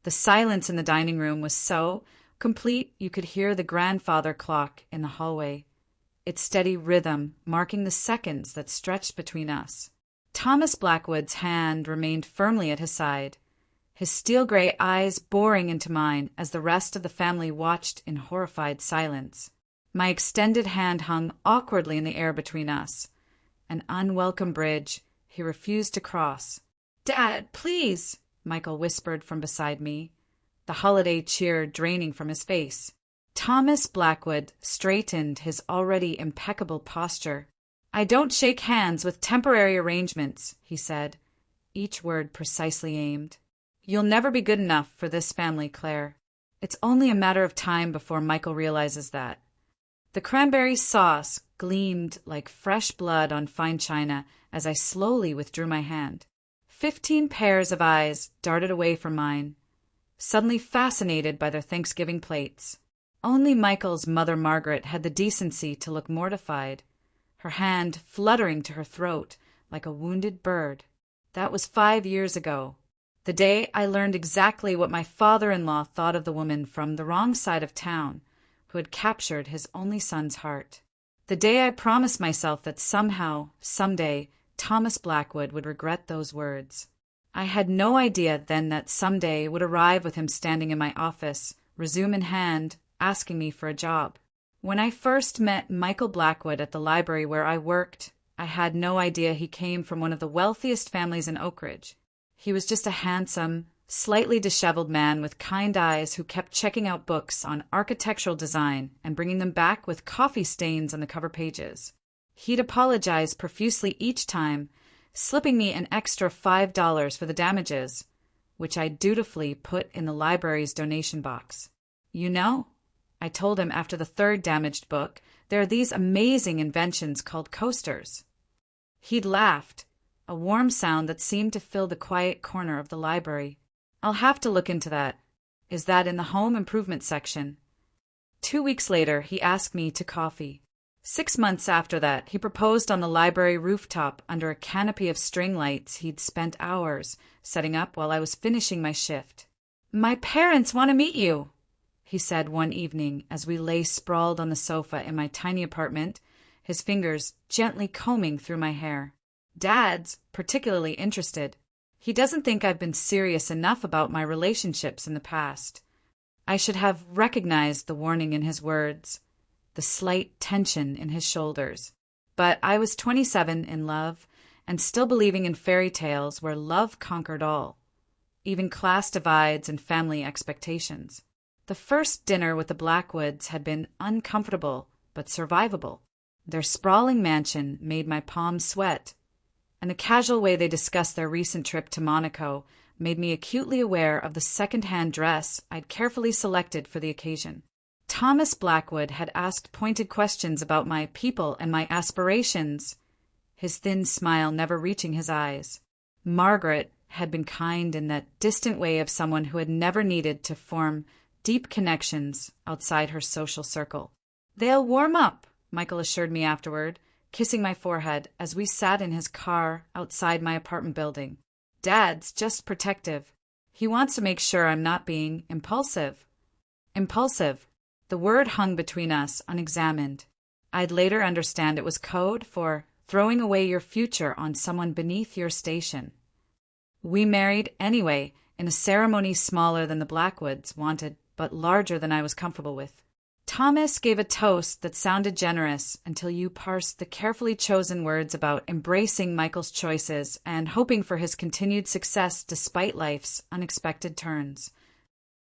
The silence in the dining room was so complete you could hear the grandfather clock in the hallway, its steady rhythm marking the seconds that stretched between us. Thomas Blackwood's hand remained firmly at his side, his steel-gray eyes boring into mine as the rest of the family watched in horrified silence. My extended hand hung awkwardly in the air between us, an unwelcome bridge he refused to cross. "Dad, please," Michael whispered from beside me, the holiday cheer draining from his face. Thomas Blackwood straightened his already impeccable posture. "I don't shake hands with temporary arrangements," he said, each word precisely aimed. "You'll never be good enough for this family, Claire. It's only a matter of time before Michael realizes that." The cranberry sauce gleamed like fresh blood on fine china as I slowly withdrew my hand. 15 pairs of eyes darted away from mine, suddenly fascinated by their Thanksgiving plates. Only Michael's mother Margaret had the decency to look mortified, her hand fluttering to her throat like a wounded bird. That was 5 years ago, the day I learned exactly what my father-in-law thought of the woman from the wrong side of town who had captured his only son's heart. The day I promised myself that somehow, someday, Thomas Blackwood would regret those words. I had no idea then that someday would arrive with him standing in my office, resume in hand, asking me for a job. When I first met Michael Blackwood at the library where I worked, I had no idea he came from one of the wealthiest families in Oak Ridge. He was just a handsome, slightly disheveled man with kind eyes who kept checking out books on architectural design and bringing them back with coffee stains on the cover pages. He'd apologize profusely each time, slipping me an extra $5 for the damages, which I dutifully put in the library's donation box. "You know," I told him after the third damaged book, "there are these amazing inventions called coasters." He'd laughed, a warm sound that seemed to fill the quiet corner of the library. "I'll have to look into that. Is that in the home improvement section?" 2 weeks later, he asked me to coffee. 6 months after that, he proposed on the library rooftop under a canopy of string lights he'd spent hours setting up while I was finishing my shift. "My parents want to meet you," he said one evening as we lay sprawled on the sofa in my tiny apartment, his fingers gently combing through my hair. "Dad's particularly interested. He doesn't think I've been serious enough about my relationships in the past." I should have recognized the warning in his words, the slight tension in his shoulders. But I was 27 in love and still believing in fairy tales where love conquered all, even class divides and family expectations. The first dinner with the Blackwoods had been uncomfortable but survivable. Their sprawling mansion made my palms sweat, and the casual way they discussed their recent trip to Monaco made me acutely aware of the second-hand dress I'd carefully selected for the occasion. Thomas Blackwood had asked pointed questions about my people and my aspirations, his thin smile never reaching his eyes. Margaret had been kind in that distant way of someone who had never needed to form deep connections outside her social circle. "They'll warm up," Michael assured me afterward, kissing my forehead as we sat in his car outside my apartment building. "Dad's just protective. He wants to make sure I'm not being impulsive." Impulsive. The word hung between us unexamined. I'd later understand it was code for throwing away your future on someone beneath your station. We married anyway, in a ceremony smaller than the Blackwoods wanted, but larger than I was comfortable with. Thomas gave a toast that sounded generous until you parsed the carefully chosen words about embracing Michael's choices and hoping for his continued success despite life's unexpected turns.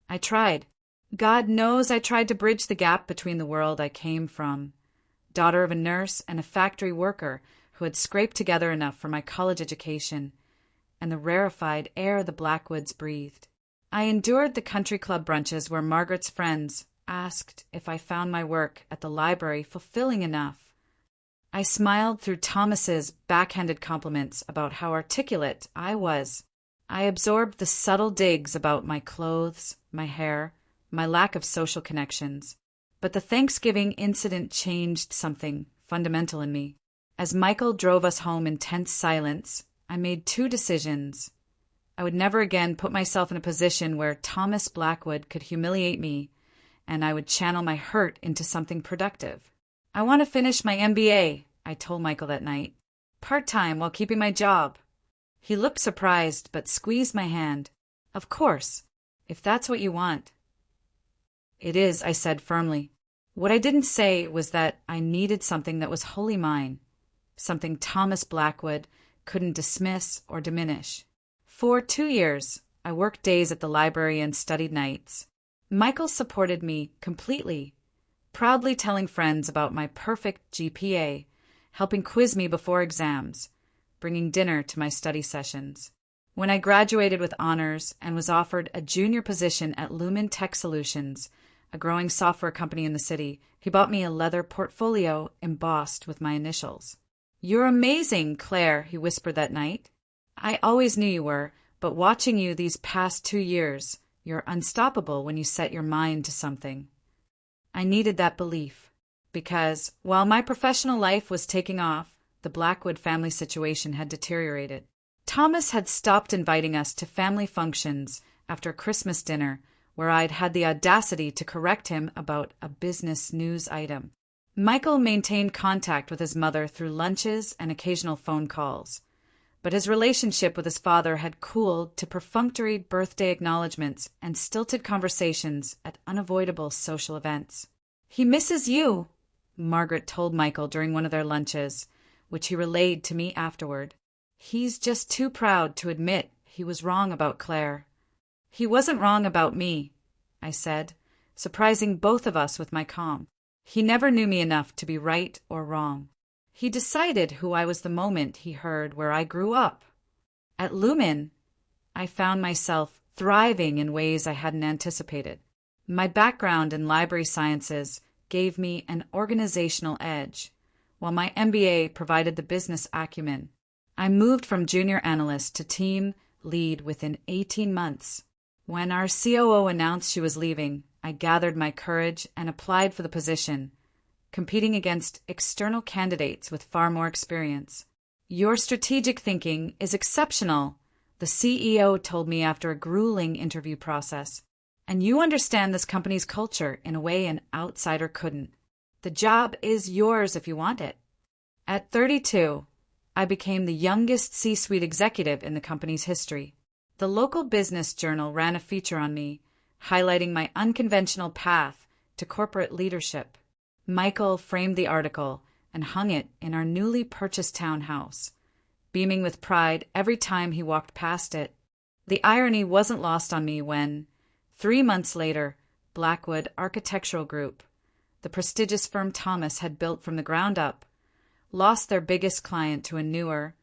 I tried. God knows I tried to bridge the gap between the world I came from, daughter of a nurse and a factory worker who had scraped together enough for my college education, and the rarefied air the Blackwoods breathed. I endured the country club brunches where Margaret's friends asked if I found my work at the library fulfilling enough. I smiled through Thomas's backhanded compliments about how articulate I was. I absorbed the subtle digs about my clothes, my hair, my lack of social connections. But the Thanksgiving incident changed something fundamental in me. As Michael drove us home in tense silence, I made 2 decisions. I would never again put myself in a position where Thomas Blackwood could humiliate me, and I would channel my hurt into something productive. I want to finish my MBA, I told Michael that night. Part-time while keeping my job. He looked surprised but squeezed my hand. Of course, if that's what you want. It is, I said firmly. What I didn't say was that I needed something that was wholly mine, something Thomas Blackwood couldn't dismiss or diminish. For 2 years, I worked days at the library and studied nights. Michael supported me completely, proudly telling friends about my perfect GPA, helping quiz me before exams, bringing dinner to my study sessions. When I graduated with honors and was offered a junior position at Lumen Tech Solutions, a growing software company in the city, he bought me a leather portfolio embossed with my initials. "You're amazing, Claire," he whispered that night. "I always knew you were, but watching you these past 2 years, you're unstoppable when you set your mind to something." I needed that belief, because while my professional life was taking off, the Blackwood family situation had deteriorated. Thomas had stopped inviting us to family functions after a Christmas dinner where I'd had the audacity to correct him about a business news item. Michael maintained contact with his mother through lunches and occasional phone calls, but his relationship with his father had cooled to perfunctory birthday acknowledgments and stilted conversations at unavoidable social events. "He misses you," Margaret told Michael during one of their lunches, which he relayed to me afterward. "He's just too proud to admit he was wrong about Claire." "He wasn't wrong about me," I said, surprising both of us with my calm. "He never knew me enough to be right or wrong. He decided who I was the moment he heard where I grew up." At Lumen, I found myself thriving in ways I hadn't anticipated. My background in library sciences gave me an organizational edge, while my MBA provided the business acumen. I moved from junior analyst to team lead within 18 months. When our COO announced she was leaving, I gathered my courage and applied for the position, competing against external candidates with far more experience. "Your strategic thinking is exceptional," the CEO told me after a grueling interview process. "And you understand this company's culture in a way an outsider couldn't. The job is yours if you want it." At 32, I became the youngest C-suite executive in the company's history. The local business journal ran a feature on me, highlighting my unconventional path to corporate leadership. Michael framed the article and hung it in our newly purchased townhouse, beaming with pride every time he walked past it. The irony wasn't lost on me when, 3 months later, Blackwood Architectural Group, the prestigious firm Thomas had built from the ground up, lost their biggest client to a newer,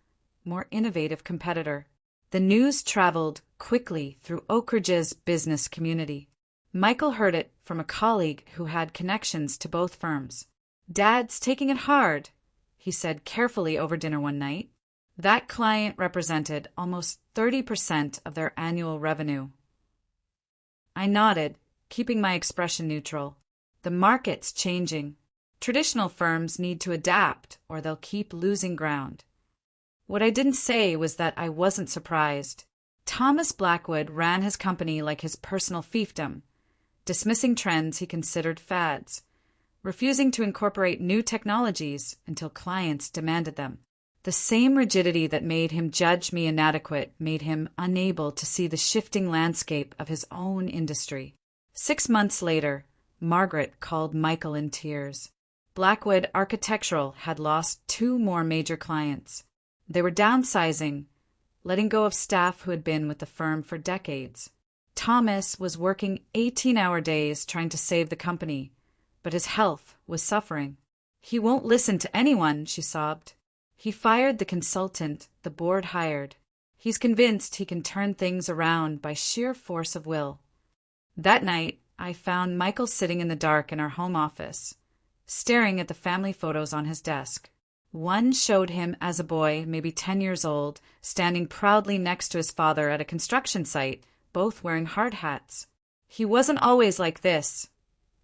more innovative competitor. The news traveled quickly through Oak Ridge's business community. Michael heard it from a colleague who had connections to both firms. "Dad's taking it hard," he said carefully over dinner one night. That client represented almost 30% of their annual revenue. I nodded, keeping my expression neutral. The market's changing. Traditional firms need to adapt or they'll keep losing ground. What I didn't say was that I wasn't surprised. Thomas Blackwood ran his company like his personal fiefdom, dismissing trends he considered fads, refusing to incorporate new technologies until clients demanded them. The same rigidity that made him judge me inadequate made him unable to see the shifting landscape of his own industry. 6 months later, Margaret called Michael in tears. Blackwood Architectural had lost 2 more major clients. They were downsizing, letting go of staff who had been with the firm for decades. Thomas was working 18-hour days trying to save the company, but his health was suffering. "He won't listen to anyone," she sobbed. "He fired the consultant the board hired. He's convinced he can turn things around by sheer force of will." That night, I found Michael sitting in the dark in our home office, staring at the family photos on his desk. One showed him as a boy, maybe 10 years old, standing proudly next to his father at a construction site, both wearing hard hats. "He wasn't always like this,"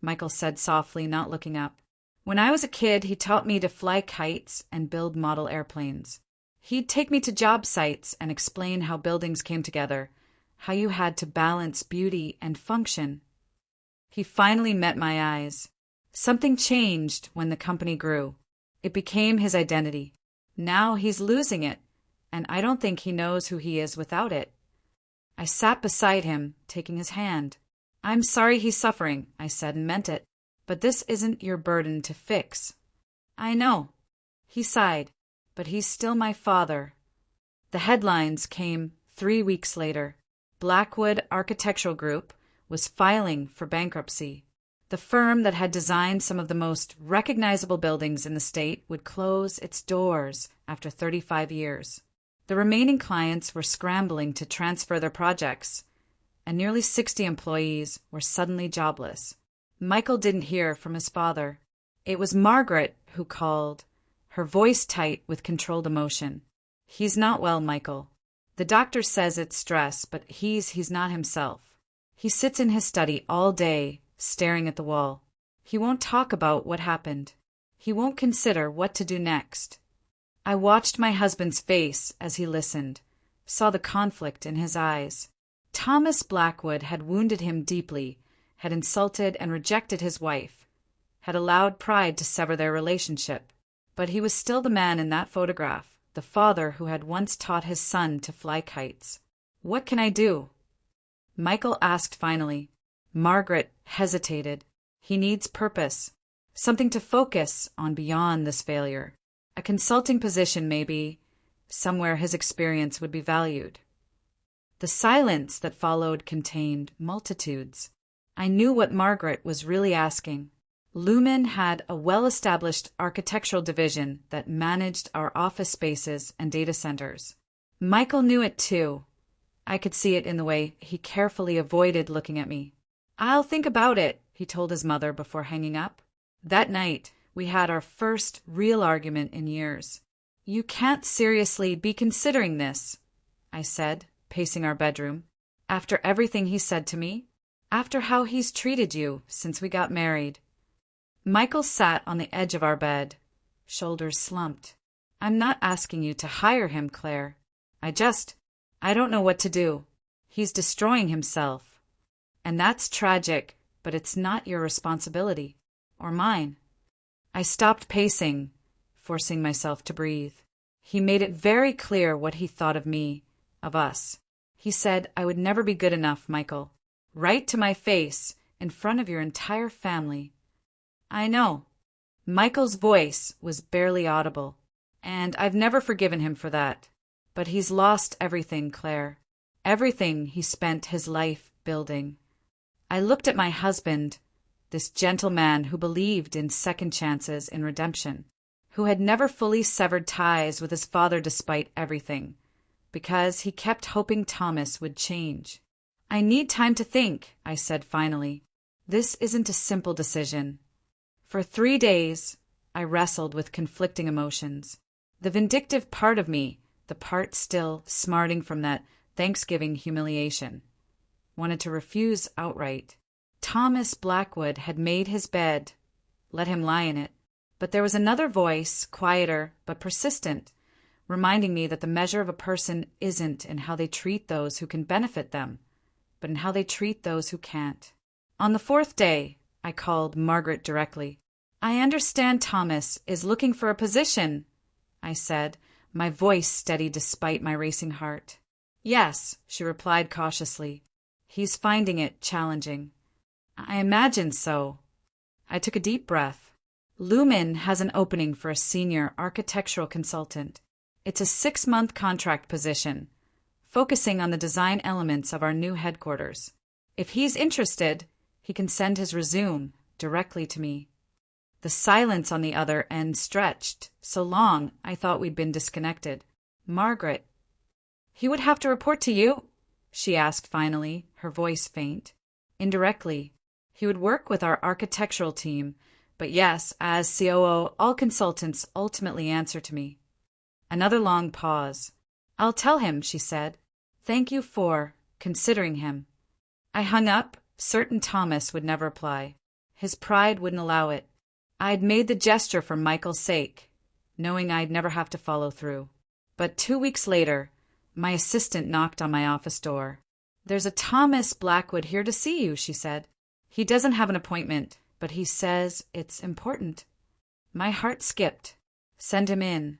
Michael said softly, not looking up. "When I was a kid, he taught me to fly kites and build model airplanes. He'd take me to job sites and explain how buildings came together, how you had to balance beauty and function. He finally met my eyes. Something changed when the company grew. It became his identity. Now he's losing it, and I don't think he knows who he is without it. I sat beside him, taking his hand. I'm sorry he's suffering, I said and meant it, but this isn't your burden to fix. I know. He sighed, but he's still my father. The headlines came 3 weeks later. Blackwood Architectural Group was filing for bankruptcy. The firm that had designed some of the most recognizable buildings in the state would close its doors after 35 years. The remaining clients were scrambling to transfer their projects, and nearly 60 employees were suddenly jobless. Michael didn't hear from his father. It was Margaret who called, her voice tight with controlled emotion. He's not well, Michael. The doctor says it's stress, but he's not himself. He sits in his study all day, staring at the wall. He won't talk about what happened. He won't consider what to do next. I watched my husband's face as he listened, saw the conflict in his eyes. Thomas Blackwood had wounded him deeply, had insulted and rejected his wife, had allowed pride to sever their relationship. But he was still the man in that photograph, the father who had once taught his son to fly kites. What can I do? Michael asked finally. Margaret hesitated. He needs purpose, something to focus on beyond this failure. A consulting position, maybe, somewhere his experience would be valued. The silence that followed contained multitudes. I knew what Margaret was really asking. Lumen had a well-established architectural division that managed our office spaces and data centers. Michael knew it too. I could see it in the way he carefully avoided looking at me. I'll think about it, he told his mother before hanging up. That night, we had our first real argument in years. You can't seriously be considering this, I said, pacing our bedroom. After everything he said to me? After how he's treated you since we got married? Michael sat on the edge of our bed, shoulders slumped. I'm not asking you to hire him, Claire. I don't know what to do. He's destroying himself. And that's tragic, but it's not your responsibility. Or mine. I stopped pacing, forcing myself to breathe. He made it very clear what he thought of me, of us. He said I would never be good enough, Michael. Right to my face, in front of your entire family. I know. Michael's voice was barely audible, and I've never forgiven him for that. But he's lost everything, Claire. Everything he spent his life building. I looked at my husband, this gentle man who believed in second chances in redemption, who had never fully severed ties with his father despite everything, because he kept hoping Thomas would change. I need time to think, I said finally. This isn't a simple decision. For 3 days, I wrestled with conflicting emotions. The vindictive part of me, the part still smarting from that Thanksgiving humiliation, wanted to refuse outright. Thomas Blackwood had made his bed. Let him lie in it. But there was another voice, quieter but persistent, reminding me that the measure of a person isn't in how they treat those who can benefit them, but in how they treat those who can't. On the 4th day, I called Margaret directly. I understand Thomas is looking for a position, I said, my voice steady despite my racing heart. Yes, she replied cautiously. He's finding it challenging. I imagine so. I took a deep breath. Lumen has an opening for a senior architectural consultant. It's a 6-month contract position, focusing on the design elements of our new headquarters. If he's interested, he can send his resume directly to me. The silence on the other end stretched so long I thought we'd been disconnected. Margaret. He would have to report to you? She asked finally, her voice faint. Indirectly. He would work with our architectural team, but yes, as COO, all consultants ultimately answer to me. Another long pause. I'll tell him, she said. Thank you for considering him. I hung up, certain Thomas would never apply. His pride wouldn't allow it. I'd made the gesture for Michael's sake, knowing I'd never have to follow through. But 2 weeks later, my assistant knocked on my office door. "There's a Thomas Blackwood here to see you," she said. "He doesn't have an appointment, but he says it's important." My heart skipped. "Send him in."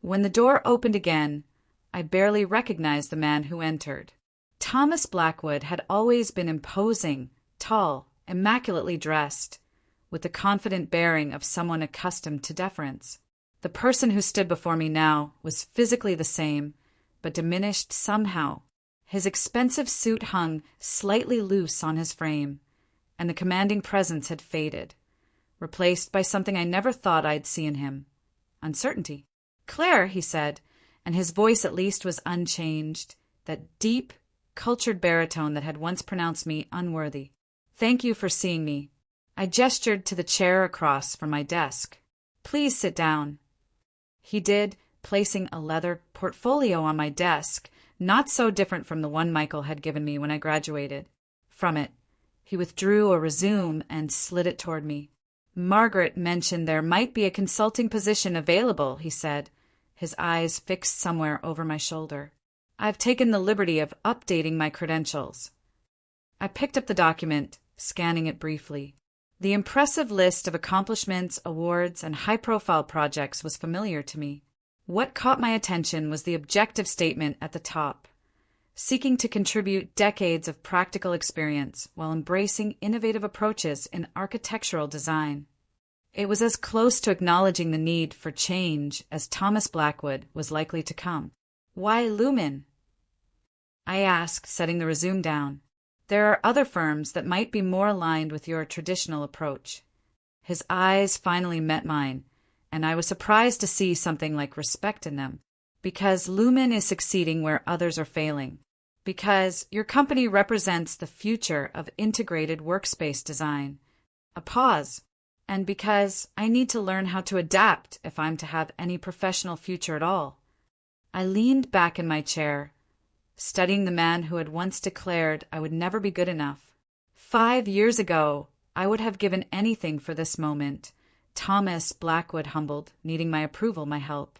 When the door opened again, I barely recognized the man who entered. Thomas Blackwood had always been imposing, tall, immaculately dressed, with the confident bearing of someone accustomed to deference. The person who stood before me now was physically the same, but diminished somehow. His expensive suit hung slightly loose on his frame, and the commanding presence had faded, replaced by something I never thought I'd see in him: uncertainty. "Claire," he said, and his voice at least was unchanged, that deep, cultured baritone that had once pronounced me unworthy. "Thank you for seeing me." I gestured to the chair across from my desk. "Please sit down." He did, placing a leather portfolio on my desk, not so different from the one Michael had given me when I graduated. From it, he withdrew a resume and slid it toward me. "Margaret mentioned there might be a consulting position available," he said, his eyes fixed somewhere over my shoulder. "I've taken the liberty of updating my credentials." I picked up the document, scanning it briefly. The impressive list of accomplishments, awards, and high-profile projects was familiar to me. What caught my attention was the objective statement at the top: seeking to contribute decades of practical experience while embracing innovative approaches in architectural design. It was as close to acknowledging the need for change as Thomas Blackwood was likely to come. "Why Lumen?" I asked, setting the resume down. "There are other firms that might be more aligned with your traditional approach." His eyes finally met mine, and I was surprised to see something like respect in them. "Because Lumen is succeeding where others are failing. Because your company represents the future of integrated workspace design." A pause. "And because I need to learn how to adapt if I'm to have any professional future at all." I leaned back in my chair, studying the man who had once declared I would never be good enough. 5 years ago, I would have given anything for this moment. Thomas Blackwood humbled, needing my approval, my help.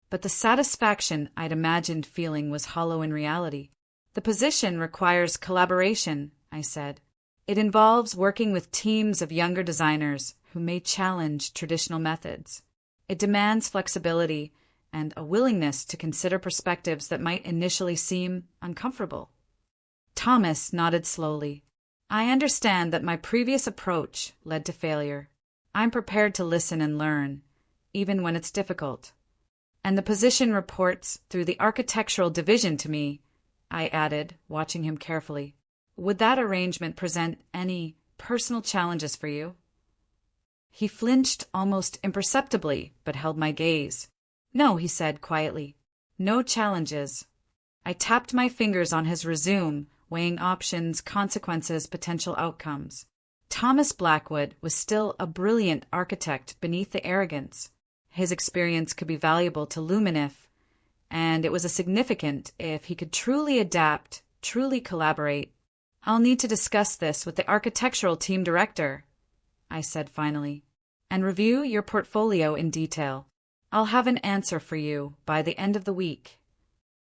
But the satisfaction I'd imagined feeling was hollow in reality. "The position requires collaboration," I said. "It involves working with teams of younger designers who may challenge traditional methods. It demands flexibility and a willingness to consider perspectives that might initially seem uncomfortable." Thomas nodded slowly. "I understand that my previous approach led to failure. I'm prepared to listen and learn, even when it's difficult. And the position reports through the architectural division to me," I added, watching him carefully. "Would that arrangement present any personal challenges for you?" He flinched almost imperceptibly, but held my gaze. "No," he said quietly. "No challenges." I tapped my fingers on his resume, weighing options, consequences, potential outcomes. Thomas Blackwood was still a brilliant architect beneath the arrogance. His experience could be valuable to Lumen and it was a significant if he could truly adapt, truly collaborate. "I'll need to discuss this with the architectural team director," I said finally, "and review your portfolio in detail. I'll have an answer for you by the end of the week."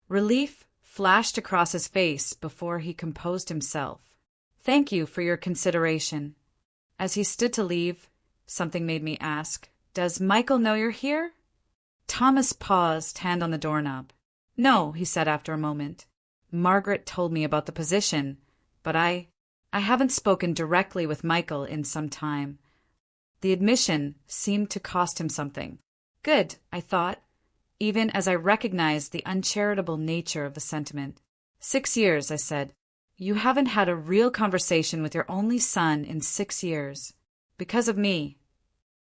Relief flashed across his face before he composed himself. "Thank you for your consideration." As he stood to leave, something made me ask, "Does Michael know you're here?" Thomas paused, hand on the doorknob. "No," he said after a moment. "Margaret told me about the position, but I haven't spoken directly with Michael in some time." The admission seemed to cost him something. Good, I thought, even as I recognized the uncharitable nature of the sentiment. 6 years, I said. "You haven't had a real conversation with your only son in 6 years. Because of me."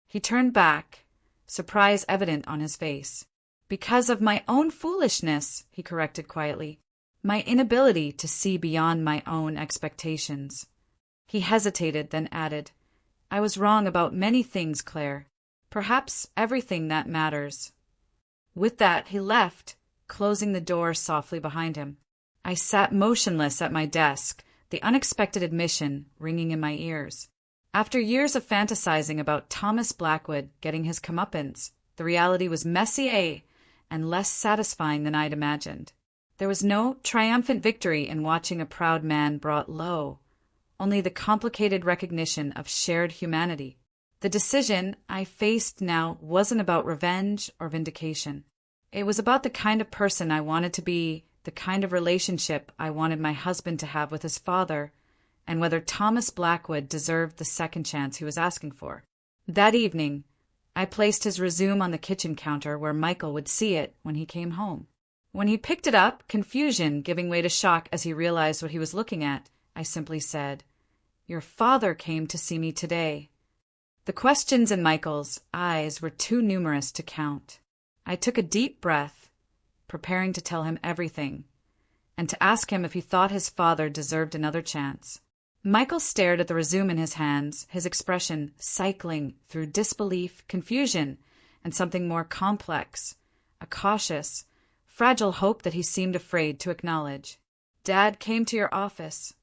He turned back, surprise evident on his face. "Because of my own foolishness," he corrected quietly. "My inability to see beyond my own expectations." He hesitated, then added, "I was wrong about many things, Claire. Perhaps everything that matters." With that, he left, closing the door softly behind him. I sat motionless at my desk, the unexpected admission ringing in my ears. After years of fantasizing about Thomas Blackwood getting his comeuppance, the reality was messier and less satisfying than I'd imagined. There was no triumphant victory in watching a proud man brought low, only the complicated recognition of shared humanity. The decision I faced now wasn't about revenge or vindication. It was about the kind of person I wanted to be, the kind of relationship I wanted my husband to have with his father, and whether Thomas Blackwood deserved the second chance he was asking for. That evening, I placed his resume on the kitchen counter where Michael would see it when he came home. When he picked it up, confusion giving way to shock as he realized what he was looking at, I simply said, "Your father came to see me today." The questions in Michael's eyes were too numerous to count. I took a deep breath, preparing to tell him everything, and to ask him if he thought his father deserved another chance. Michael stared at the resume in his hands, his expression cycling through disbelief, confusion, and something more complex, a cautious, fragile hope that he seemed afraid to acknowledge. "Dad came to your office."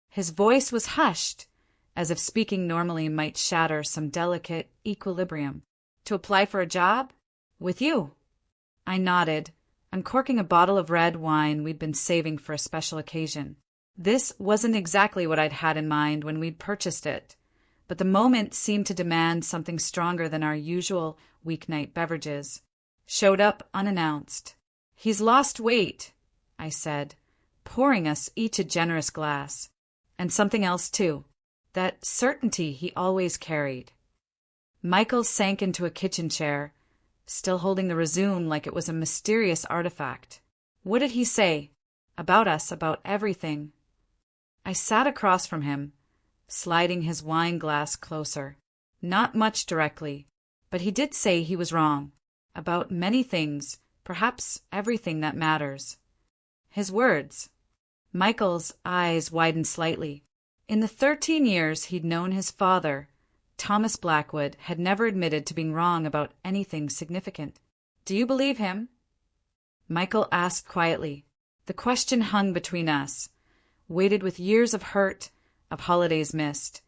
His voice was hushed, as if speaking normally might shatter some delicate equilibrium. "To apply for a job? With you?" I nodded, uncorking a bottle of red wine we'd been saving for a special occasion. This wasn't exactly what I'd had in mind when we'd purchased it, but the moment seemed to demand something stronger than our usual weeknight beverages. Showed up unannounced. "He's lost weight," I said, pouring us each a generous glass. "And something else, too. That certainty he always carried." Michael sank into a kitchen chair, still holding the resume like it was a mysterious artifact. "What did he say? About us, about everything?" I sat across from him, sliding his wine glass closer. "Not much directly, but he did say he was wrong. About many things, perhaps everything that matters." His words. Michael's eyes widened slightly. In the 13 years he'd known his father, Thomas Blackwood had never admitted to being wrong about anything significant. "Do you believe him?" Michael asked quietly. The question hung between us, weighted with years of hurt, of holidays missed,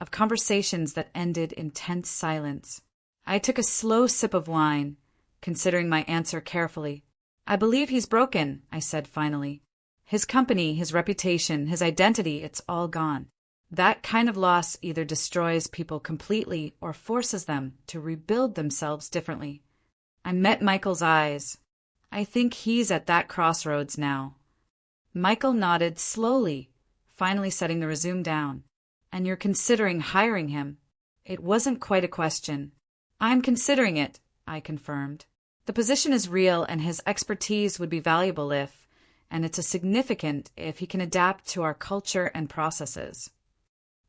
of conversations that ended in tense silence. I took a slow sip of wine, considering my answer carefully. "I believe he's broken," I said finally. "His company, his reputation, his identity, it's all gone. That kind of loss either destroys people completely or forces them to rebuild themselves differently." I met Michael's eyes. "I think he's at that crossroads now." Michael nodded slowly, finally setting the resume down. "And you're considering hiring him?" It wasn't quite a question. "I'm considering it," I confirmed. "The position is real and his expertise would be valuable and it's a significant if he can adapt to our culture and processes."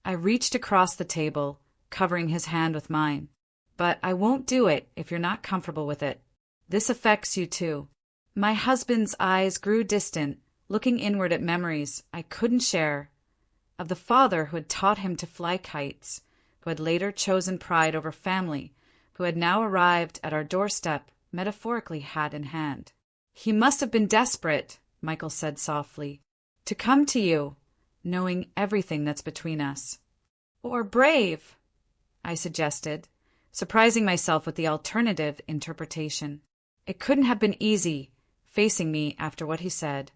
I reached across the table, covering his hand with mine. "But I won't do it if you're not comfortable with it. This affects you too." My husband's eyes grew distant, looking inward at memories I couldn't share, of the father who had taught him to fly kites, who had later chosen pride over family, who had now arrived at our doorstep, metaphorically hat in hand. "He must have been desperate," Michael said softly, "to come to you, knowing everything that's between us." "Or brave," I suggested, surprising myself with the alternative interpretation. It couldn't have been easy, facing me after what he said.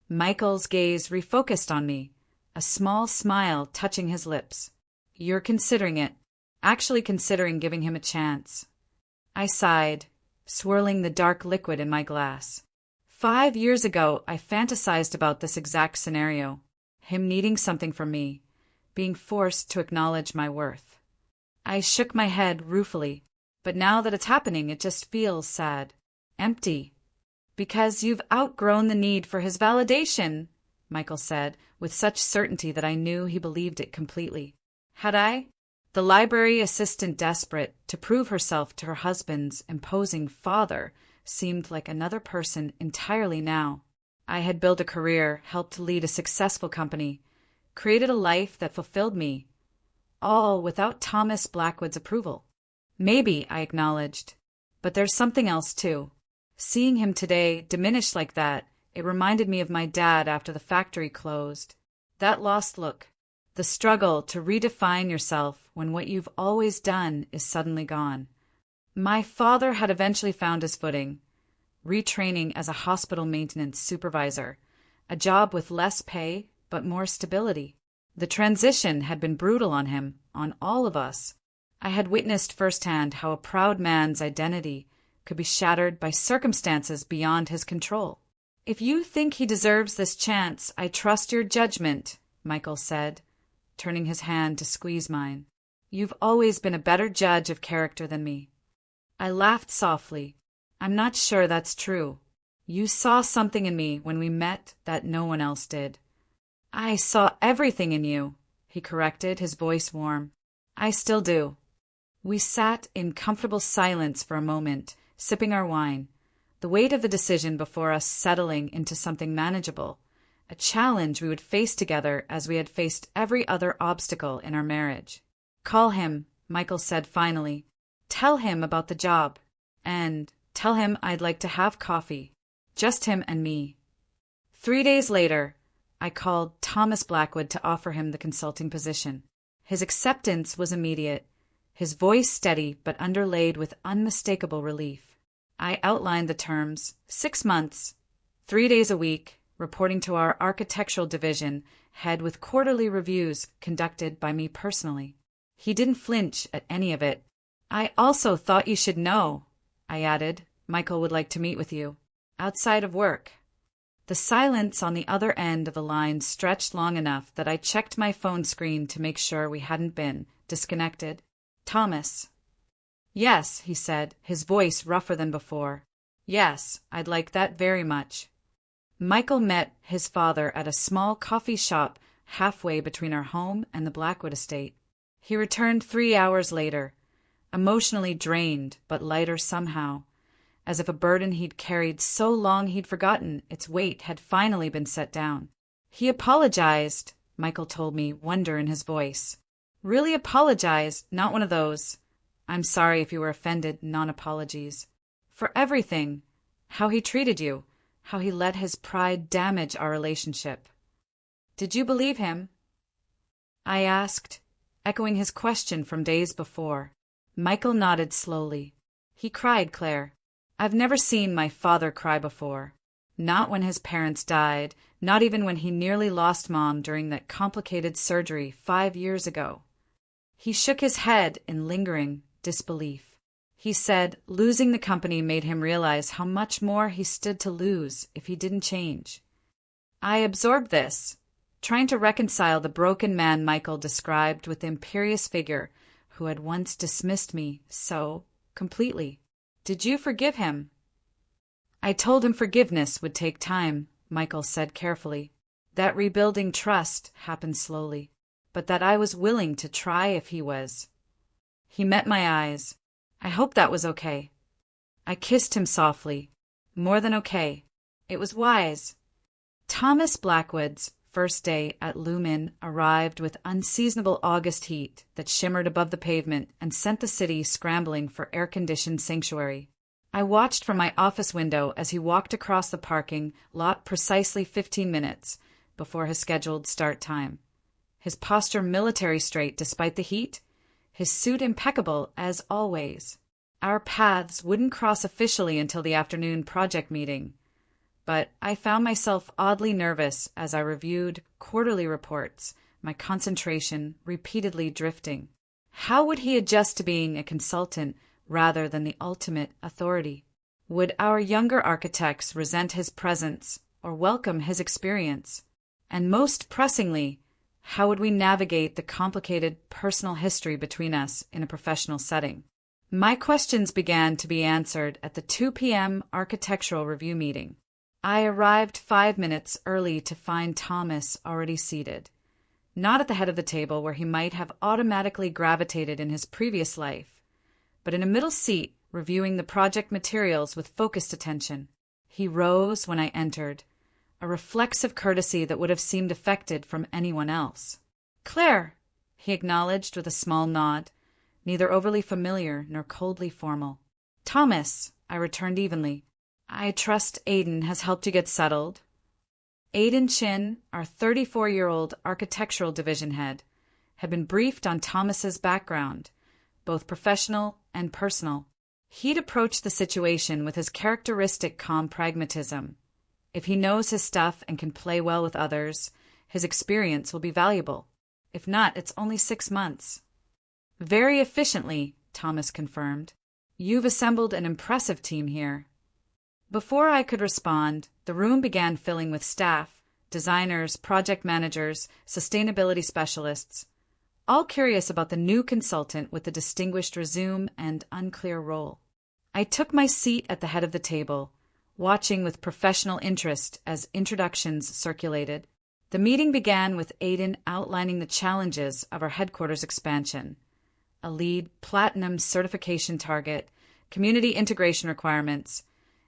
Michael's gaze refocused on me, a small smile touching his lips. "You're considering it, actually considering giving him a chance." I sighed, swirling the dark liquid in my glass. 5 years ago, I fantasized about this exact scenario, him needing something from me, being forced to acknowledge my worth. I shook my head ruefully, but now that it's happening, it just feels sad, empty. "Because you've outgrown the need for his validation," Michael said, with such certainty that I knew he believed it completely. Had I? The library assistant desperate to prove herself to her husband's imposing father seemed like another person entirely now. I had built a career, helped to lead a successful company, created a life that fulfilled me, all without Thomas Blackwood's approval. Maybe, I acknowledged, but there's something else too. Seeing him today, diminished like that, it reminded me of my dad after the factory closed. That lost look, the struggle to redefine yourself when what you've always done is suddenly gone. My father had eventually found his footing, retraining as a hospital maintenance supervisor, a job with less pay but more stability. The transition had been brutal on him, on all of us. I had witnessed firsthand how a proud man's identity could be shattered by circumstances beyond his control. "If you think he deserves this chance, I trust your judgment," Michael said, turning his hand to squeeze mine. "You've always been a better judge of character than me." I laughed softly. "I'm not sure that's true. You saw something in me when we met that no one else did." "I saw everything in you," he corrected, his voice warm. "I still do." We sat in comfortable silence for a moment, sipping our wine, the weight of the decision before us settling into something manageable, a challenge we would face together as we had faced every other obstacle in our marriage. "Call him," Michael said finally. "Tell him about the job. And tell him I'd like to have coffee. Just him and me." 3 days later, I called Thomas Blackwood to offer him the consulting position. His acceptance was immediate, his voice steady but underlaid with unmistakable relief. I outlined the terms: 6 months, 3 days a week, reporting to our architectural division head with quarterly reviews conducted by me personally. He didn't flinch at any of it. "I also thought you should know," I added, "Michael would like to meet with you. Outside of work." The silence on the other end of the line stretched long enough that I checked my phone screen to make sure we hadn't been disconnected. "Thomas." "Yes," he said, his voice rougher than before. "Yes, I'd like that very much." Michael met his father at a small coffee shop halfway between our home and the Blackwood estate. He returned 3 hours later, emotionally drained but lighter somehow, as if a burden he'd carried so long he'd forgotten its weight had finally been set down. "He apologized," Michael told me, wonder in his voice. "Really apologized, not one of those 'I'm sorry if you were offended' non-apologies. For everything. How he treated you, how he let his pride damage our relationship." "Did you believe him?" I asked, echoing his question from days before. Michael nodded slowly. "He cried, Claire. I've never seen my father cry before. Not when his parents died, not even when he nearly lost Mom during that complicated surgery 5 years ago." He shook his head in lingering disbelief. He said losing the company made him realize how much more he stood to lose if he didn't change. I absorbed this, trying to reconcile the broken man Michael described with the imperious figure who had once dismissed me so completely. "Did you forgive him?" "I told him forgiveness would take time," Michael said carefully. "That rebuilding trust happened slowly, but that I was willing to try if he was." He met my eyes. "I hope that was okay." I kissed him softly. "More than okay. It was wise." Thomas Blackwood's first day at Lumen arrived with unseasonable August heat that shimmered above the pavement and sent the city scrambling for air-conditioned sanctuary. I watched from my office window as he walked across the parking lot precisely 15 minutes before his scheduled start time. His posture military straight despite the heat, his suit impeccable as always. Our paths wouldn't cross officially until the afternoon project meeting, but I found myself oddly nervous as I reviewed quarterly reports, my concentration repeatedly drifting. How would he adjust to being a consultant rather than the ultimate authority? Would our younger architects resent his presence or welcome his experience? And most pressingly, how would we navigate the complicated personal history between us in a professional setting? My questions began to be answered at the 2 p.m. architectural review meeting. I arrived 5 minutes early to find Thomas already seated, not at the head of the table where he might have automatically gravitated in his previous life, but in a middle seat reviewing the project materials with focused attention. He rose when I entered, a reflexive courtesy that would have seemed affected from anyone else. "Claire," he acknowledged with a small nod, neither overly familiar nor coldly formal. "Thomas," I returned evenly. "I trust Aiden has helped you get settled." Aiden Chin, our 34-year-old architectural division head, had been briefed on Thomas's background, both professional and personal. He'd approach the situation with his characteristic calm pragmatism. If he knows his stuff and can play well with others, his experience will be valuable. If not, it's only 6 months. Very efficiently, Thomas confirmed. You've assembled an impressive team here. Before I could respond, the room began filling with staff, designers, project managers, sustainability specialists, all curious about the new consultant with the distinguished resume and unclear role. I took my seat at the head of the table, watching with professional interest as introductions circulated. The meeting began with Aiden outlining the challenges of our headquarters expansion: a LEED Platinum certification target, community integration requirements,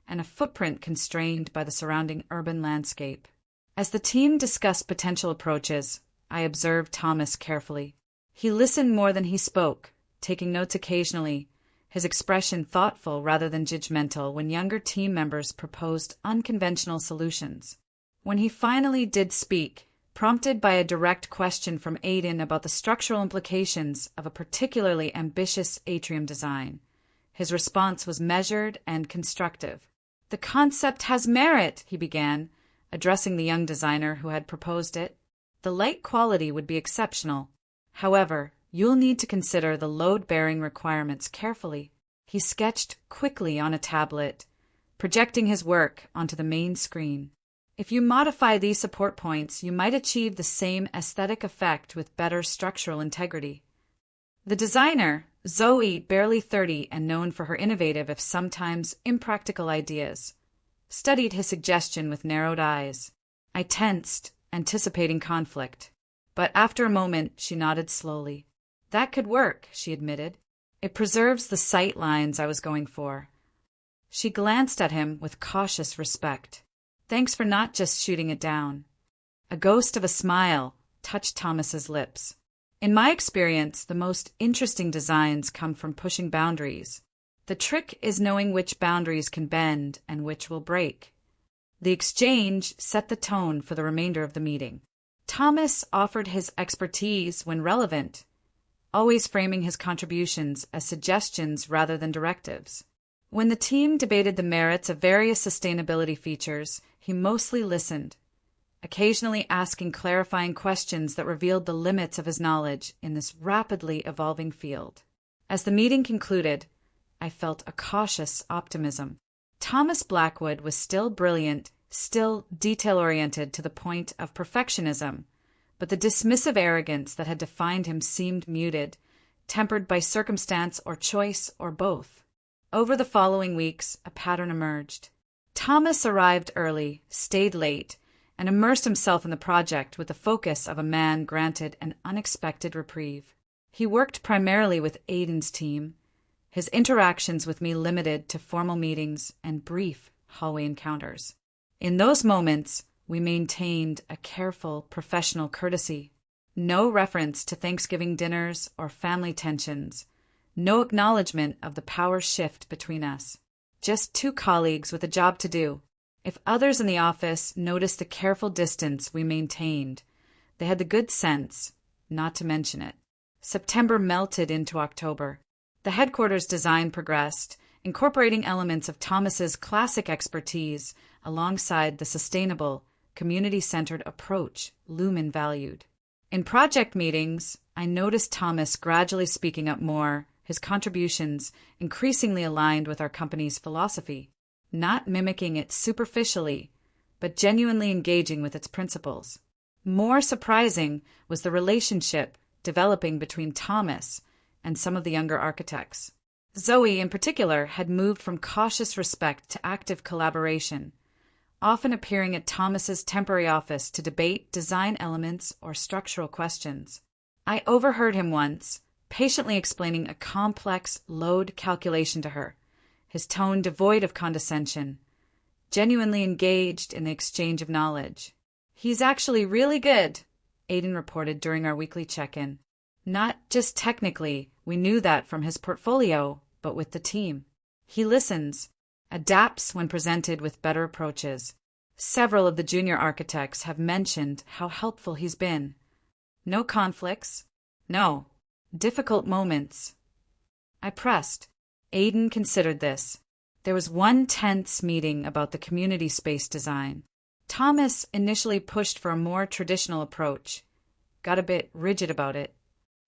and a footprint constrained by the surrounding urban landscape. As the team discussed potential approaches, I observed Thomas carefully. He listened more than he spoke, taking notes occasionally, his expression thoughtful rather than judgmental when younger team members proposed unconventional solutions. When he finally did speak, prompted by a direct question from Aiden about the structural implications of a particularly ambitious atrium design, his response was measured and constructive. "The concept has merit," he began, addressing the young designer who had proposed it. "The light quality would be exceptional. However, you'll need to consider the load-bearing requirements carefully." He sketched quickly on a tablet, projecting his work onto the main screen. "If you modify these support points, you might achieve the same aesthetic effect with better structural integrity." The designer, Zoe, barely 30 and known for her innovative if sometimes impractical ideas, studied his suggestion with narrowed eyes. I tensed, anticipating conflict. But after a moment, she nodded slowly. "That could work," she admitted. "It preserves the sight lines I was going for." She glanced at him with cautious respect. "Thanks for not just shooting it down." A ghost of a smile touched Thomas's lips. "In my experience, the most interesting designs come from pushing boundaries. The trick is knowing which boundaries can bend and which will break." The exchange set the tone for the remainder of the meeting. Thomas offered his expertise when relevant, always framing his contributions as suggestions rather than directives. When the team debated the merits of various sustainability features, he mostly listened, occasionally asking clarifying questions that revealed the limits of his knowledge in this rapidly evolving field. As the meeting concluded, I felt a cautious optimism. Thomas Blackwood was still brilliant, still detail-oriented to the point of perfectionism, but the dismissive arrogance that had defined him seemed muted, tempered by circumstance or choice or both. Over the following weeks, a pattern emerged. Thomas arrived early, stayed late, and immersed himself in the project with the focus of a man granted an unexpected reprieve. He worked primarily with Aiden's team, his interactions with me limited to formal meetings and brief hallway encounters. In those moments, we maintained a careful professional courtesy. No reference to Thanksgiving dinners or family tensions. No acknowledgement of the power shift between us. Just two colleagues with a job to do. If others in the office noticed the careful distance we maintained, they had the good sense not to mention it. September melted into October. The headquarters design progressed, incorporating elements of Thomas's classic expertise alongside the sustainable, community-centered approach Lumen valued. In project meetings, I noticed Thomas gradually speaking up more, his contributions increasingly aligned with our company's philosophy, not mimicking it superficially, but genuinely engaging with its principles. More surprising was the relationship developing between Thomas and some of the younger architects. Zoe, in particular, had moved from cautious respect to active collaboration, often appearing at Thomas's temporary office to debate design elements or structural questions. I overheard him once, patiently explaining a complex load calculation to her, his tone devoid of condescension, genuinely engaged in the exchange of knowledge. "He's actually really good," Aiden reported during our weekly check-in. "Not just technically, we knew that from his portfolio, but with the team. He listens, adapts when presented with better approaches. Several of the junior architects have mentioned how helpful he's been. No conflicts. No. Difficult moments." I pressed. Aidan considered this. There was one tense meeting about the community space design. Thomas initially pushed for a more traditional approach, got a bit rigid about it.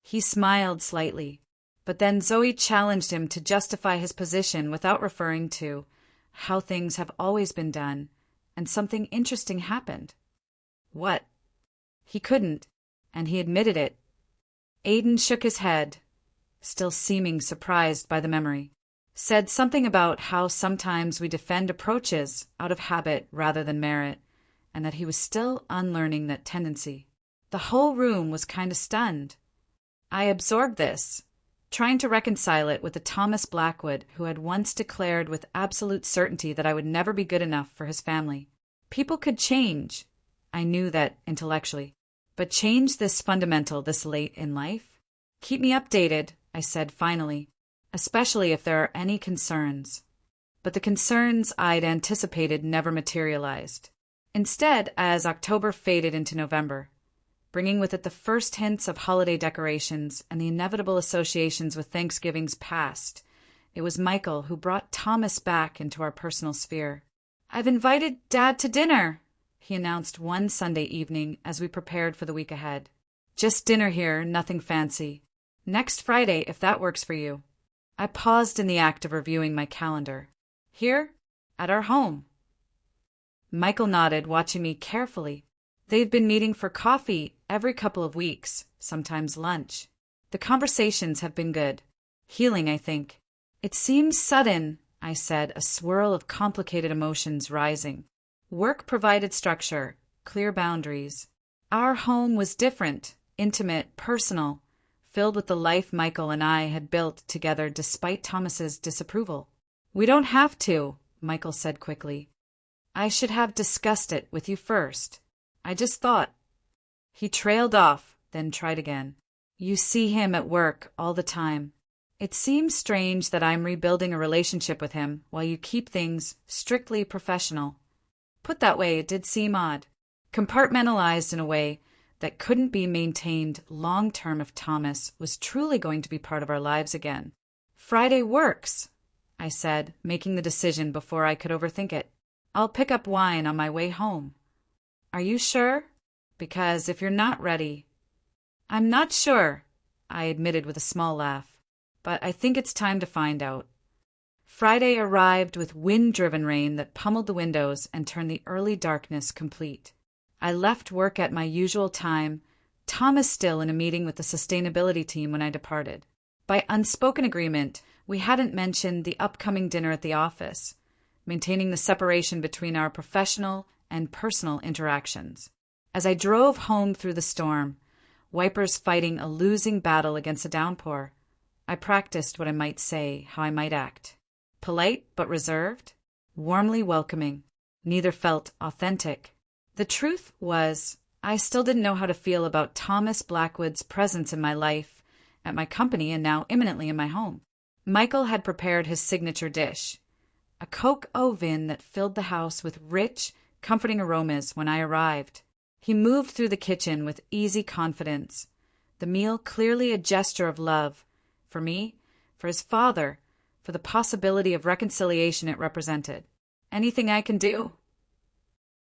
He smiled slightly, but then Zoe challenged him to justify his position without referring to how things have always been done, and something interesting happened. What? He couldn't, and he admitted it. Aidan shook his head, still seeming surprised by the memory. Said something about how sometimes we defend approaches out of habit rather than merit, and that he was still unlearning that tendency. The whole room was kind of stunned. I absorbed this, trying to reconcile it with the Thomas Blackwood who had once declared with absolute certainty that I would never be good enough for his family. People could change. I knew that intellectually. But change this fundamental this late in life? Keep me updated, I said finally, especially if there are any concerns. But the concerns I'd anticipated never materialized. Instead, as October faded into November, bringing with it the first hints of holiday decorations and the inevitable associations with Thanksgiving's past, it was Michael who brought Thomas back into our personal sphere. "I've invited Dad to dinner," he announced one Sunday evening as we prepared for the week ahead. "Just dinner here, nothing fancy. Next Friday, if that works for you." I paused in the act of reviewing my calendar. "Here? At our home?" Michael nodded, watching me carefully. They've been meeting for coffee every couple of weeks, sometimes lunch. The conversations have been good. Healing, I think. "It seems sudden," I said, a swirl of complicated emotions rising. Work provided structure, clear boundaries. Our home was different, intimate, personal, filled with the life Michael and I had built together despite Thomas's disapproval. "We don't have to," Michael said quickly. "I should have discussed it with you first. I just thought." He trailed off, then tried again. "You see him at work all the time. It seems strange that I'm rebuilding a relationship with him while you keep things strictly professional." Put that way, it did seem odd. Compartmentalized in a way that couldn't be maintained long-term if Thomas was truly going to be part of our lives again. "Friday works," I said, making the decision before I could overthink it. "I'll pick up wine on my way home." "Are you sure? Because if you're not ready—" "I'm not sure," I admitted with a small laugh, "but I think it's time to find out." Friday arrived with wind-driven rain that pummeled the windows and turned the early darkness complete. I left work at my usual time, Thomas still in a meeting with the sustainability team when I departed. By unspoken agreement, we hadn't mentioned the upcoming dinner at the office, maintaining the separation between our professional and personal interactions. As I drove home through the storm, wipers fighting a losing battle against a downpour, I practiced what I might say, how I might act. Polite but reserved, warmly welcoming. Neither felt authentic. The truth was, I still didn't know how to feel about Thomas Blackwood's presence in my life, at my company, and now imminently in my home. Michael had prepared his signature dish, a Coke au vin that filled the house with rich, comforting aromas when I arrived. He moved through the kitchen with easy confidence, the meal clearly a gesture of love, for me, for his father, for the possibility of reconciliation it represented. "Anything I can do?"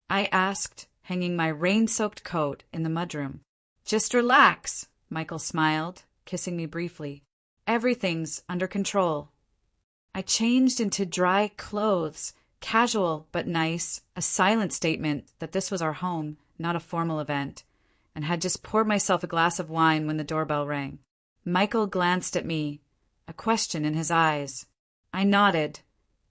I asked, hanging my rain-soaked coat in the mudroom. "Just relax," Michael smiled, kissing me briefly. "Everything's under control." I changed into dry clothes, casual but nice, a silent statement that this was our home, not a formal event, and had just poured myself a glass of wine when the doorbell rang. Michael glanced at me, a question in his eyes. I nodded,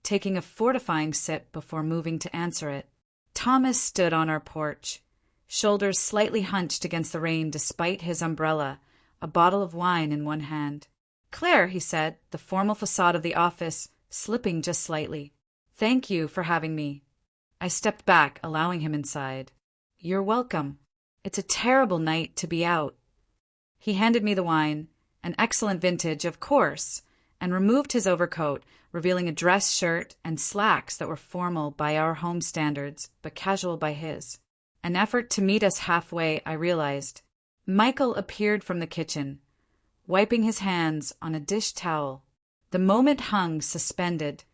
taking a fortifying sip before moving to answer it. Thomas stood on our porch, shoulders slightly hunched against the rain despite his umbrella, a bottle of wine in one hand. "Claire," he said, the formal facade of the office slipping just slightly. "Thank you for having me." I stepped back, allowing him inside. "You're welcome. It's a terrible night to be out." He handed me the wine, an excellent vintage, of course, and removed his overcoat, revealing a dress shirt and slacks that were formal by our home standards, but casual by his. An effort to meet us halfway, I realized. Michael appeared from the kitchen, wiping his hands on a dish towel. The moment hung suspended,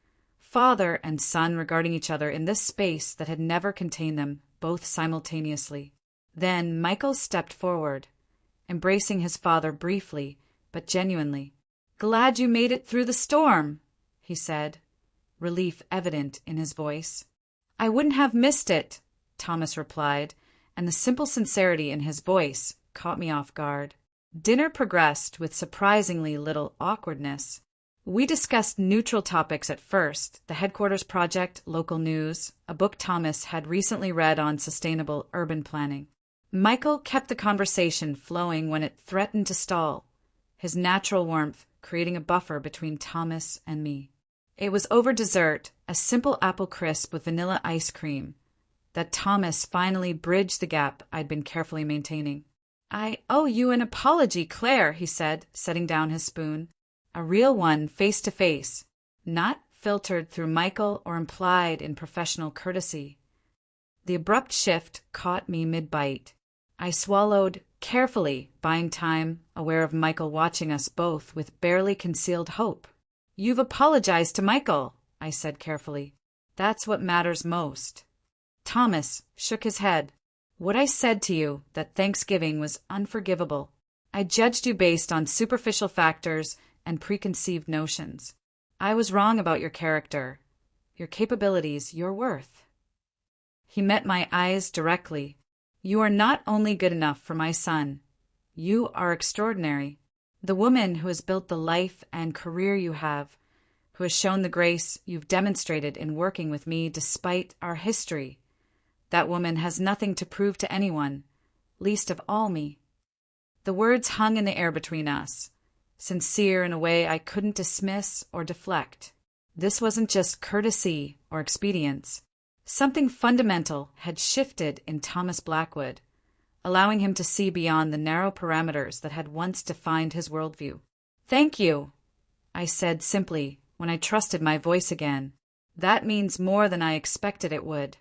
father and son regarding each other in this space that had never contained them, both simultaneously. Then Michael stepped forward, embracing his father briefly, but genuinely. "Glad you made it through the storm," he said, relief evident in his voice. "I wouldn't have missed it," Thomas replied, and the simple sincerity in his voice caught me off guard. Dinner progressed with surprisingly little awkwardness. We discussed neutral topics at first: the headquarters project, local news, a book Thomas had recently read on sustainable urban planning. Michael kept the conversation flowing when it threatened to stall, his natural warmth creating a buffer between Thomas and me. It was over dessert, a simple apple crisp with vanilla ice cream, that Thomas finally bridged the gap I'd been carefully maintaining. "I owe you an apology, Claire," he said, setting down his spoon. A real one, face to face, not filtered through Michael or implied in professional courtesy. The abrupt shift caught me mid-bite. I swallowed carefully, buying time, aware of Michael watching us both with barely concealed hope. "You've apologized to Michael," I said carefully. "That's what matters most." Thomas shook his head. "What I said to you, that Thanksgiving was unforgivable. I judged you based on superficial factors and preconceived notions. I was wrong about your character, your capabilities, your worth." He met my eyes directly. "You are not only good enough for my son. You are extraordinary. The woman who has built the life and career you have, who has shown the grace you've demonstrated in working with me despite our history. That woman has nothing to prove to anyone, least of all me." The words hung in the air between us, sincere in a way I couldn't dismiss or deflect. This wasn't just courtesy or expedience. Something fundamental had shifted in Thomas Blackwood, allowing him to see beyond the narrow parameters that had once defined his worldview. "Thank you," I said simply when I trusted my voice again. "That means more than I expected it would."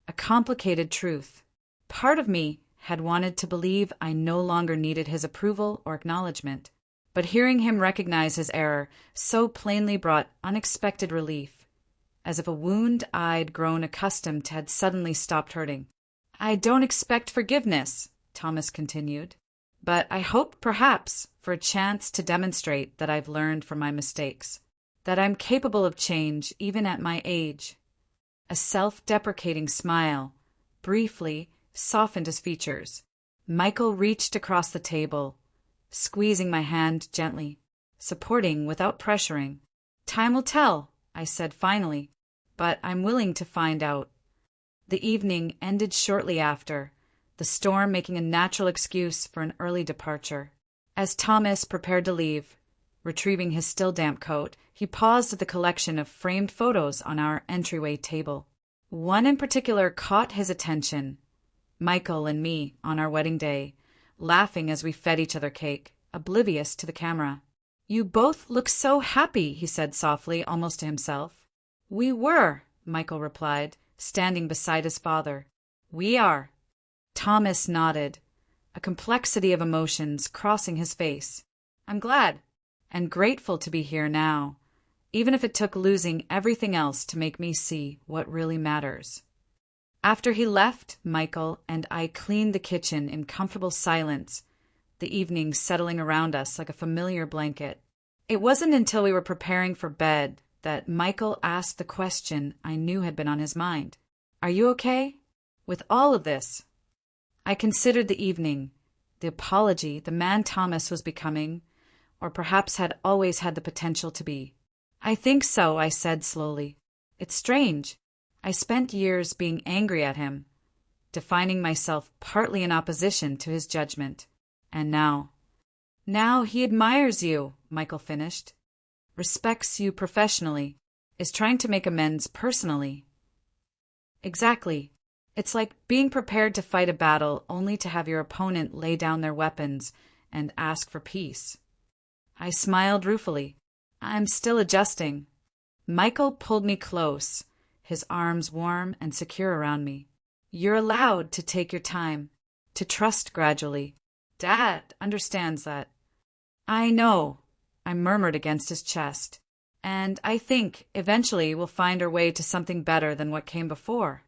A complicated truth. Part of me had wanted to believe I no longer needed his approval or acknowledgement, but hearing him recognize his error so plainly brought unexpected relief, as if a wound I'd grown accustomed to had suddenly stopped hurting. "I don't expect forgiveness," Thomas continued, "but I hope perhaps for a chance to demonstrate that I've learned from my mistakes, that I'm capable of change even at my age." A self-deprecating smile briefly softened his features. Michael reached across the table, squeezing my hand gently, supporting without pressuring. "Time will tell," I said finally, "but I'm willing to find out." The evening ended shortly after, the storm making a natural excuse for an early departure. As Thomas prepared to leave, retrieving his still damp coat, he paused at the collection of framed photos on our entryway table. One in particular caught his attention. Michael and me on our wedding day, laughing as we fed each other cake, oblivious to the camera. "You both look so happy," he said softly, almost to himself. "We were," Michael replied, standing beside his father. "We are." Thomas nodded, a complexity of emotions crossing his face. "I'm glad and grateful to be here now, even if it took losing everything else to make me see what really matters." After he left, Michael and I cleaned the kitchen in comfortable silence, the evening settling around us like a familiar blanket. It wasn't until we were preparing for bed that Michael asked the question I knew had been on his mind. "Are you okay with all of this?" I considered the evening, the apology, the man Thomas was becoming, or perhaps had always had the potential to be. "I think so," I said slowly. "It's strange. I spent years being angry at him, defining myself partly in opposition to his judgment. And now he admires you," Michael finished, "respects you professionally, is trying to make amends personally." Exactly. It's like being prepared to fight a battle only to have your opponent lay down their weapons and ask for peace. I smiled ruefully. "I'm still adjusting." Michael pulled me close, his arms warm and secure around me. "You're allowed to take your time, to trust gradually. Dad understands that." "I know," I murmured against his chest. And I think, eventually, we'll find our way to something better than what came before.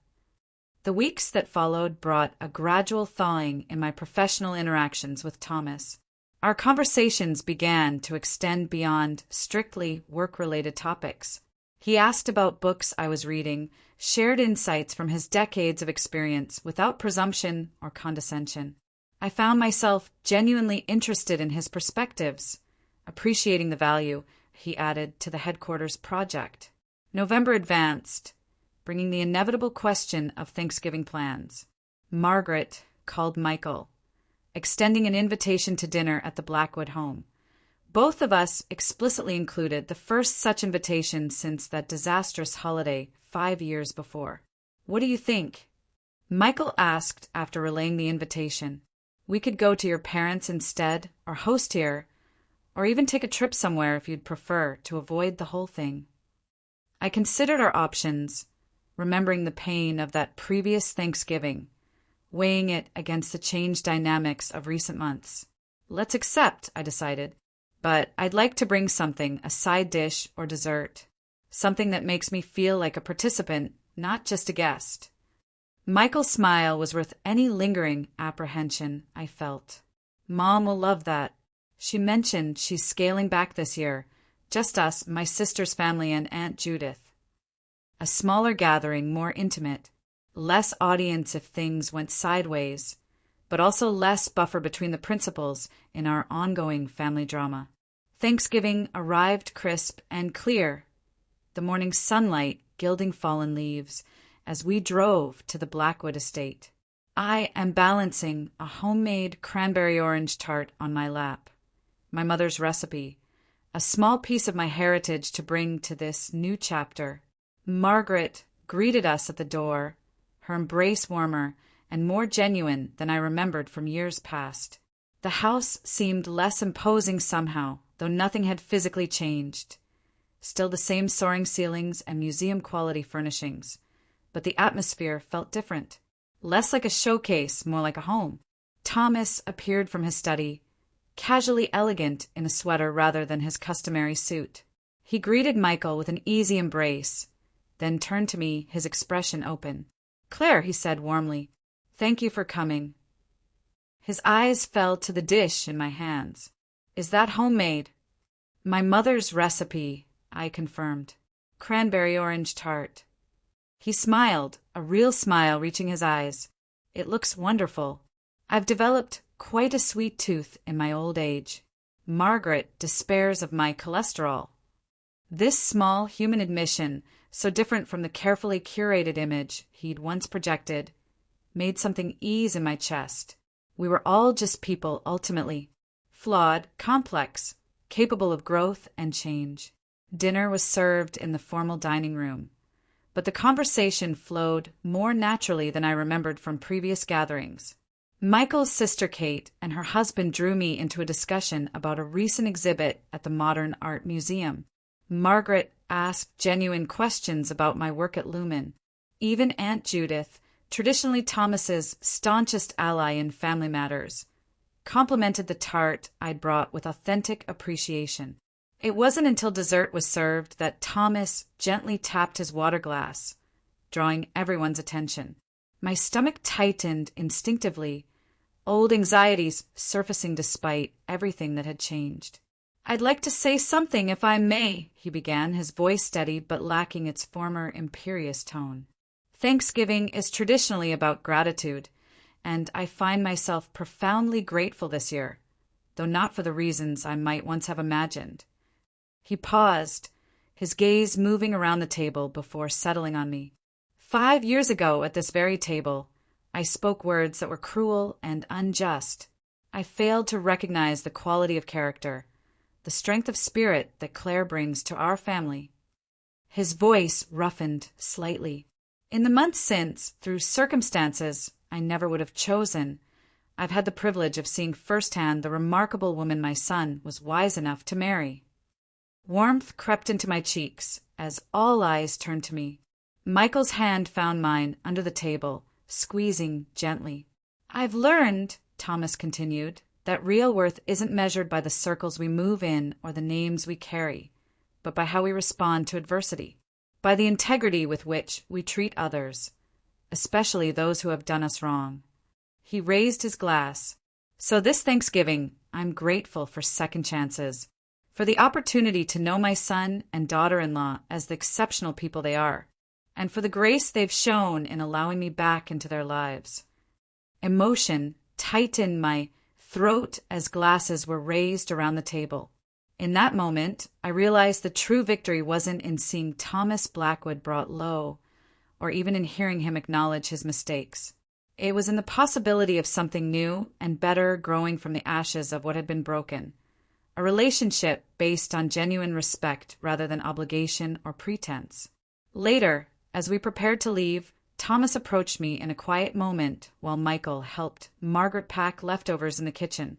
The weeks that followed brought a gradual thawing in my professional interactions with Thomas. Our conversations began to extend beyond strictly work-related topics. He asked about books I was reading, shared insights from his decades of experience without presumption or condescension. I found myself genuinely interested in his perspectives, appreciating the value he added to the headquarters project. November advanced, bringing the inevitable question of Thanksgiving plans. Margaret called Michael, extending an invitation to dinner at the Blackwood home. Both of us explicitly included the first such invitation since that disastrous holiday 5 years before. "What do you think?" Michael asked after relaying the invitation. "We could go to your parents' instead, or host here, or even take a trip somewhere if you'd prefer to avoid the whole thing." I considered our options, remembering the pain of that previous Thanksgiving, weighing it against the changed dynamics of recent months. "Let's accept," I decided, "but I'd like to bring something, a side dish or dessert, something that makes me feel like a participant, not just a guest." Michael's smile was worth any lingering apprehension I felt. "Mom will love that. She mentioned she's scaling back this year, just us, my sister's family, and Aunt Judith. A smaller gathering, more intimate, less audience if things went sideways, but also less buffer between the principals in our ongoing family drama." Thanksgiving arrived crisp and clear, the morning sunlight gilding fallen leaves as we drove to the Blackwood estate. I am balancing a homemade cranberry orange tart on my lap, my mother's recipe, a small piece of my heritage to bring to this new chapter. Margaret greeted us at the door, her embrace warmer and more genuine than I remembered from years past. The house seemed less imposing somehow, though nothing had physically changed. Still the same soaring ceilings and museum-quality furnishings, but the atmosphere felt different. Less like a showcase, more like a home. Thomas appeared from his study, casually elegant in a sweater rather than his customary suit. He greeted Michael with an easy embrace, then turned to me, his expression open. "Claire," he said warmly, "thank you for coming." His eyes fell to the dish in my hands. "Is that homemade?" "My mother's recipe," I confirmed. "Cranberry orange tart." He smiled, a real smile reaching his eyes. "It looks wonderful. I've developed quite a sweet tooth in my old age. Margaret despairs of my cholesterol." This small human admission, so different from the carefully curated image he'd once projected, made something ease in my chest. We were all just people, ultimately. Flawed, complex, capable of growth and change. Dinner was served in the formal dining room, but the conversation flowed more naturally than I remembered from previous gatherings. Michael's sister Kate and her husband drew me into a discussion about a recent exhibit at the Modern Art Museum. Margaret asked genuine questions about my work at Lumen. Even Aunt Judith, traditionally Thomas's staunchest ally in family matters, complimented the tart I'd brought with authentic appreciation. It wasn't until dessert was served that Thomas gently tapped his water glass, drawing everyone's attention. My stomach tightened instinctively, old anxieties surfacing despite everything that had changed. "I'd like to say something, if I may," he began, his voice steady but lacking its former imperious tone. Thanksgiving is traditionally about gratitude, and I find myself profoundly grateful this year, though not for the reasons I might once have imagined. He paused, his gaze moving around the table before settling on me. 5 years ago, at this very table, I spoke words that were cruel and unjust. I failed to recognize the quality of character, the strength of spirit that Claire brings to our family. His voice roughened slightly. In the months since, through circumstances I never would have chosen, I've had the privilege of seeing firsthand the remarkable woman my son was wise enough to marry. Warmth crept into my cheeks as all eyes turned to me. Michael's hand found mine under the table, squeezing gently. "I've learned," Thomas continued, "that real worth isn't measured by the circles we move in or the names we carry, but by how we respond to adversity, by the integrity with which we treat others, especially those who have done us wrong. He raised his glass. So this Thanksgiving, I'm grateful for second chances, for the opportunity to know my son and daughter-in-law as the exceptional people they are, and for the grace they've shown in allowing me back into their lives. Emotion tightened my throat as glasses were raised around the table. In that moment, I realized the true victory wasn't in seeing Thomas Blackwood brought low, or even in hearing him acknowledge his mistakes. It was in the possibility of something new and better growing from the ashes of what had been broken, a relationship based on genuine respect rather than obligation or pretense. Later, as we prepared to leave, Thomas approached me in a quiet moment while Michael helped Margaret pack leftovers in the kitchen.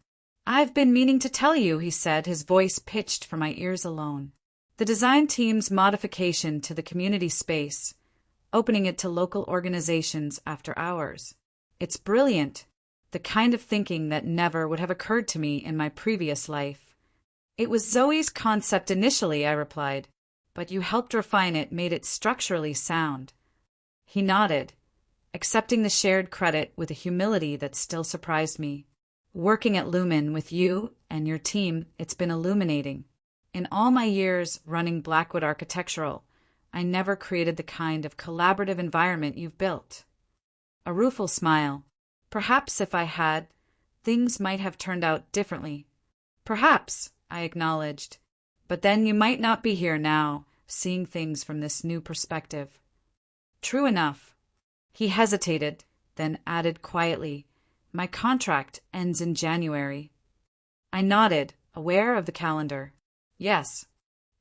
"I've been meaning to tell you," he said, his voice pitched for my ears alone. "The design team's modification to the community space, opening it to local organizations after hours. It's brilliant, the kind of thinking that never would have occurred to me in my previous life." "It was Zoe's concept initially," I replied, "but you helped refine it, made it structurally sound." He nodded, accepting the shared credit with a humility that still surprised me. "Working at Lumen with you and your team, it's been illuminating. In all my years running Blackwood Architectural, I never created the kind of collaborative environment you've built." A rueful smile. "Perhaps if I had, things might have turned out differently." "Perhaps," I acknowledged. "But then you might not be here now, seeing things from this new perspective." "True enough." He hesitated, then added quietly, "My contract ends in January." I nodded, aware of the calendar. "Yes,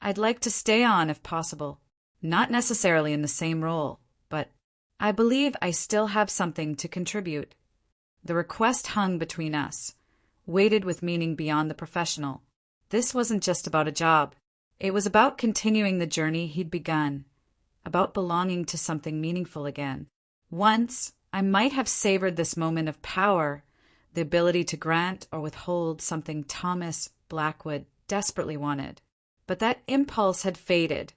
I'd like to stay on if possible. Not necessarily in the same role, but I believe I still have something to contribute." The request hung between us, weighted with meaning beyond the professional. This wasn't just about a job. It was about continuing the journey he'd begun, about belonging to something meaningful again. Once, I might have savored this moment of power, the ability to grant or withhold something Thomas Blackwood desperately wanted. But that impulse had faded,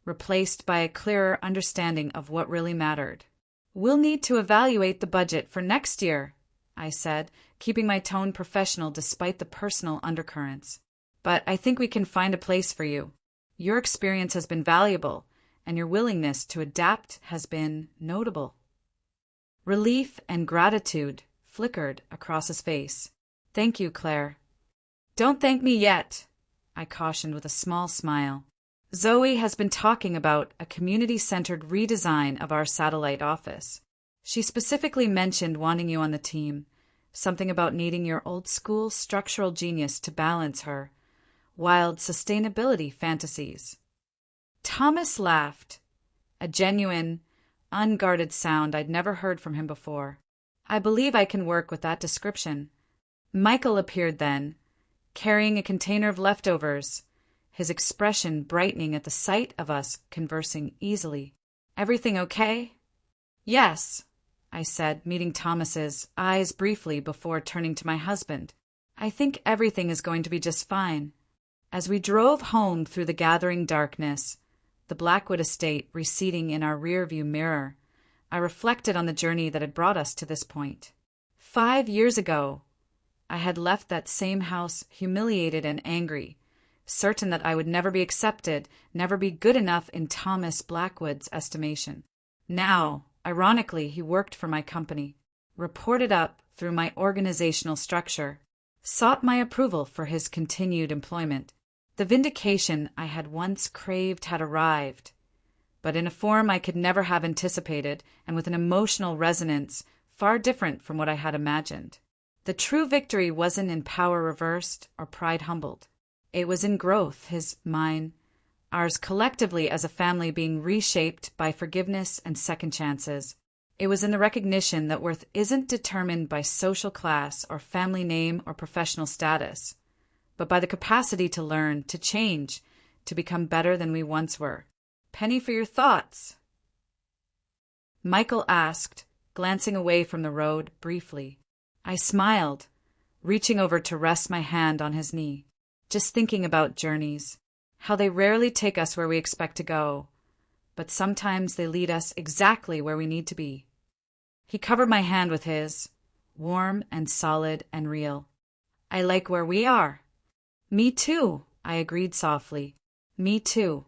replaced by a clearer understanding of what really mattered. "We'll need to evaluate the budget for next year," I said, keeping my tone professional despite the personal undercurrents. "But I think we can find a place for you. Your experience has been valuable, and your willingness to adapt has been notable." Relief and gratitude flickered across his face. "Thank you, Claire." "Don't thank me yet," I cautioned with a small smile. "Zoe has been talking about a community-centered redesign of our satellite office. She specifically mentioned wanting you on the team, something about needing your old-school structural genius to balance her wild sustainability fantasies." Thomas laughed, a genuine, unguarded sound I'd never heard from him before. "I believe I can work with that description." Michael appeared then, carrying a container of leftovers, his expression brightening at the sight of us conversing easily. "Everything okay?" "Yes," I said, meeting Thomas's eyes briefly before turning to my husband. "I think everything is going to be just fine." As we drove home through the gathering darkness, the Blackwood estate receding in our rearview mirror, I reflected on the journey that had brought us to this point. 5 years ago, I had left that same house humiliated and angry, certain that I would never be accepted, never be good enough in Thomas Blackwood's estimation. Now, ironically, he worked for my company, reported up through my organizational structure, sought my approval for his continued employment. The vindication I had once craved had arrived, but in a form I could never have anticipated and with an emotional resonance far different from what I had imagined. The true victory wasn't in power reversed or pride humbled. It was in growth, his, mine, ours collectively as a family being reshaped by forgiveness and second chances. It was in the recognition that worth isn't determined by social class or family name or professional status, but by the capacity to learn, to change, to become better than we once were. "Penny for your thoughts?" Michael asked, glancing away from the road briefly. I smiled, reaching over to rest my hand on his knee. Just thinking about journeys, how they rarely take us where we expect to go, but sometimes they lead us exactly where we need to be. He covered my hand with his, warm and solid and real. I like where we are. Me too, I agreed softly. Me too.